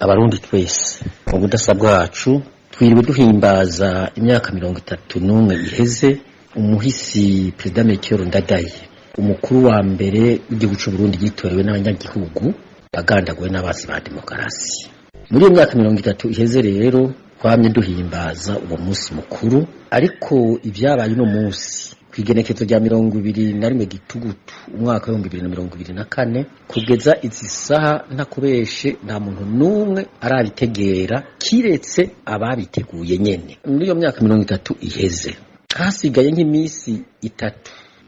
abarundi twese mu budasa bwacu twiriwe duhimbaza imyaka 31 iheze umuhisi Perezida Melchior Ndadaye, umukuru wa mbere w'igihugu cy'u Burundi yitorewe n'abanyagihugu bagandaguwe n'abasi ba demokarasi. Muri iyo myaka 30 iheze rero twamye duhimbaza uwo munsi mukuru, ariko ibyabaye uno munsi kwigenekezo rya 21 Gitugutu umwaka wa 2024 kugeza izi saha ntakubeshe nta muntu numwe arabitegera kiretse ababiteguye nyene. Muri iyo myaka 30 iheze hasigaye nk'imisi 3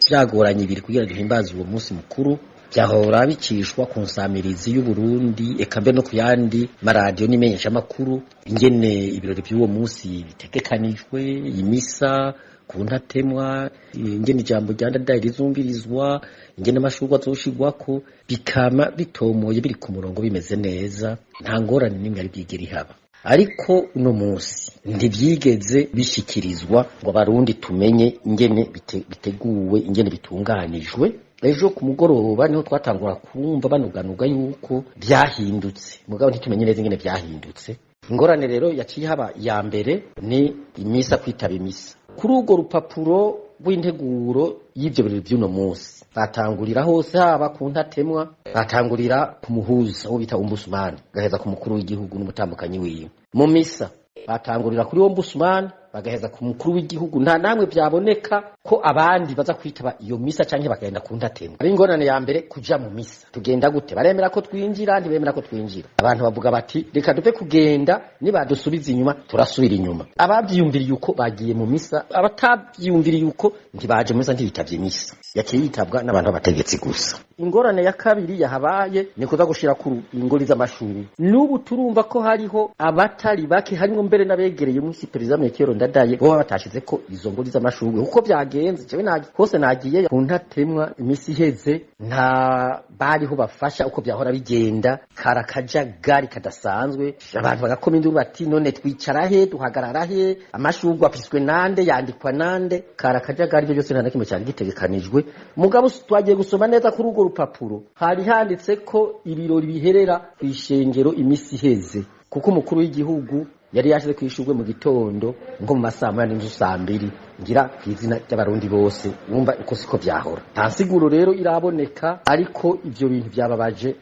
byagoranye ibiri kugira duhimbaze uwo munsi mukuru, byahora bicishwa ku nsamirizi y'u Burundi eka mbe no kuyandi maradiyo n'imenyesha makuru ingene ibirori by'uwo munsi bitegekanijwe, imisa ku ntatemwa, ingene ijambo rya Ndadaye rizumbirizwa, ingene amashurwa azoshigwako, bikama bitomoye biri ku murongo bimeze neza, nta ngorane nimwe ari bwigeri haba. Ariko uno munsi ntibyigeze bishikirizwa ngo abarundi tumenye ingene biteguwe, ingene bitunganijwe. Ejo ku mugoroba niho twatangura kumva banuganuga yuko byahindutse, mugabo ntitumenye neza ingene byahindutse. Ingorane rero yaciye haba ya mbere ni imisa kwitaba imisa. Kuri urwo rupapuro rw'integuro y'ivyo birori by'uno munsi batangurira hose, haba ku ntatemwa batangurira ku muhuza wo bita ombudsman, gaheza ku mukuru w'igihugu n'umutambukanyi wiwe. Mu misa batangurira kuri ombudsman bagaheza ku mukuru w'igihugu, nta namwe byaboneka ko abandi baza kwitaba iyo misa canke bagenda ku ntatemwa. Ari ingorane ya mbere kuja mu misa. Tugenda gute? Baremera ko twinjira, ntibemera ko twinjira. Abantu bavuga bati reka duve kugenda, nibadusubiza inyuma turasubira inyuma. Abavyiyumviriye uko bagiye mu misa, abatavyiyumviriye uko ntibaje mu misa, ntibitavye misa. Yaciye yitabwa n'abantu b'abategetsi gusa. Ingorane ya kabiri yahabaye ni kuza gushira ku ingori z'amashuri. N'ubu turumva ko hariho abatari bake, harimo mbere n'abegereye umunsi Perezida Melchior Ndadaye bo batashize ko izo ngori z'amashuri. Uko byagenze jewe hose nagiye ku ntatemwa imisi iheze, nta bariho bafasha uko byahora bigenda, karakajagari kadasanzwe. Abantu bagakoma induru bati none twicara he, duhagarara he, amashurwa afiswe nande, yandikwa nande, karakajagari byo byose nta nakimwe cyari gitegekanijwe. Mugabo twagiye gusoma neza kuri urwo rupapuro hari handitse ko ibirori biherera kwishengero imisi iheze, kuko umukuru w'igihugu yari yashize kwishurwe mu gitondo ngo mu masaha 2:00 ngira kwizina ry'abarundi bose. Wumva uko siko byahora, nta siguro rero iraboneka. Ariko ivyo bintu byababaje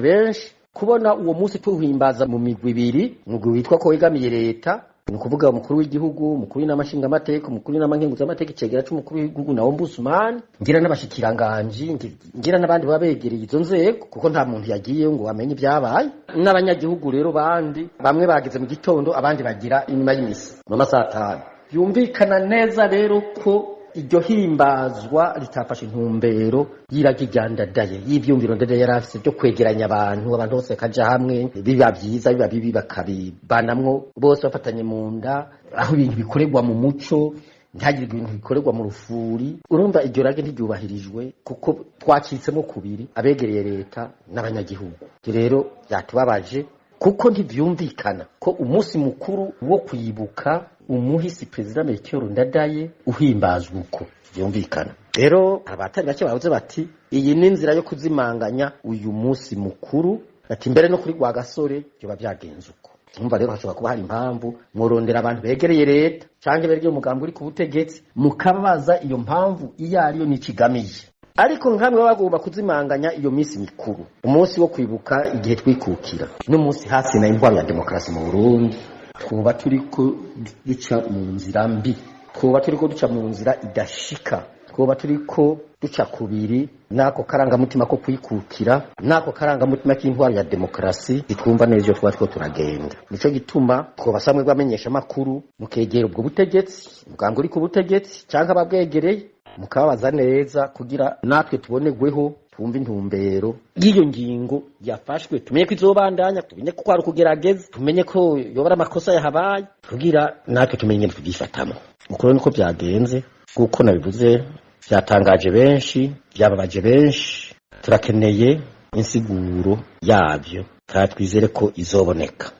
benshi kubona uwo munsi tuhimbaza mu migwi ibiri, umugwi witwa ko wegamiye leta, ni kuvuga umukuru w'igihugu, umukuru n'amashinga amateka, umukuru n'amankenguza amateka, icegera c'umukuru w'igihugu na ombudsman, ngira n'abashikiranganje, ngira n'abandi babegereye izo nzego, kuko nta muntu yagiye ngo amenye ibyabaye. N'abanyagihugu rero bandi bamwe bageze mu gitondo, abandi bagira inyuma y'imisi mu masaha 5. Yumvikana neza rero ko iryo himbazwa litafashe intumbero y'iragi rya Ndadaye, y'ivyumviro Ndadaye yari afise byo kwegeranya abantu bose kaja hamwe, biba byiza biba bibi bakabibanamwo bose bafatanye mu nda, aho ibintu bikorerwa mu muco, ntihagire ibintu bikorerwa mu rufuri. Urumva iryo rage ntiryubahirijwe kuko twacitsemo kubiri, abegereye leta n'abanyagihugu. Rero byatubabaje kuko ntivyumvikana ko umunsi mukuru wo kwibuka umuhisi Perezida Melchior Ndadaye uhimbazwa uko byumvikana. Rero abatari bake bavuze bati iyi ni inzira yo kuzimanganya uyu munsi mukuru, ati mbere no kuri gwa gasore byo byagenze uko. Umva rero hashobora kuba hari impamvu murondera abantu begereye leta canke begereye umugambi uri ku butegetsi, mukabaza iyo mpamvu iyo ariyo n'ikigamije. Ariko nkamwe bagomba kuzimanganya iyo misi mikuru, umunsi wo kwibuka igihe twikukira, n'umunsi hasi na intwaro ya demokarasi mu Burundi. Twoba turiko duca mu nzira mbi, twoba turiko duca mu nzira idashika, twoba turiko duca kubiri nako karangamutima ko kwikukira, nako karangamutima k'intwaro ya demokarasi. Twumva neza iyo twoba turagenda. Nico gituma twobasamwe bamenyesha makuru mukegera ubwo butegetsi, mugambo uri ku butegetsi canke ababwegereye, mukabaza neza kugira natwe tubonerweho, twumva intumbero y'iyo ngingo yafashwe, tumenye ko izobandanya, tumenye ko ari ukugerageza, tumenye ko yobara amakosa yahabaye, kugira natwe tumenye tubyifatamo. Ukuri niko byagenze, kuko nabivuze byatangaje benshi, byababaje benshi. Turakeneye insiguro yabyo, kandi twizere ko izoboneka.